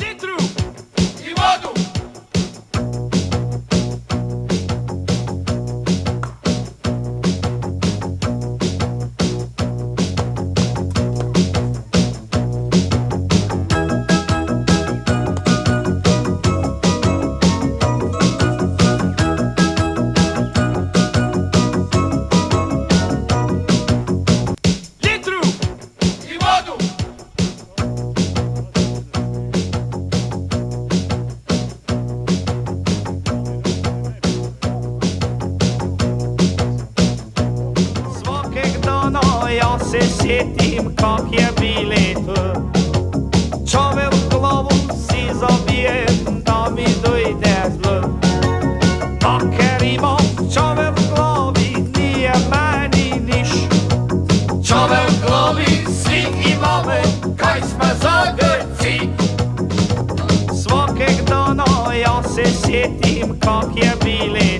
Litru i vodu. Litru i vodu. Svakeg dana ja se sjetim kak je bileto. Čovek glavu si zabijem da mi dojde zlo. A ker imam čovek v glavi nije meni niš. Čovek v glavi svi imame, kaj sme za Grci. Svakeg dana ja se sjetim kak je bileto.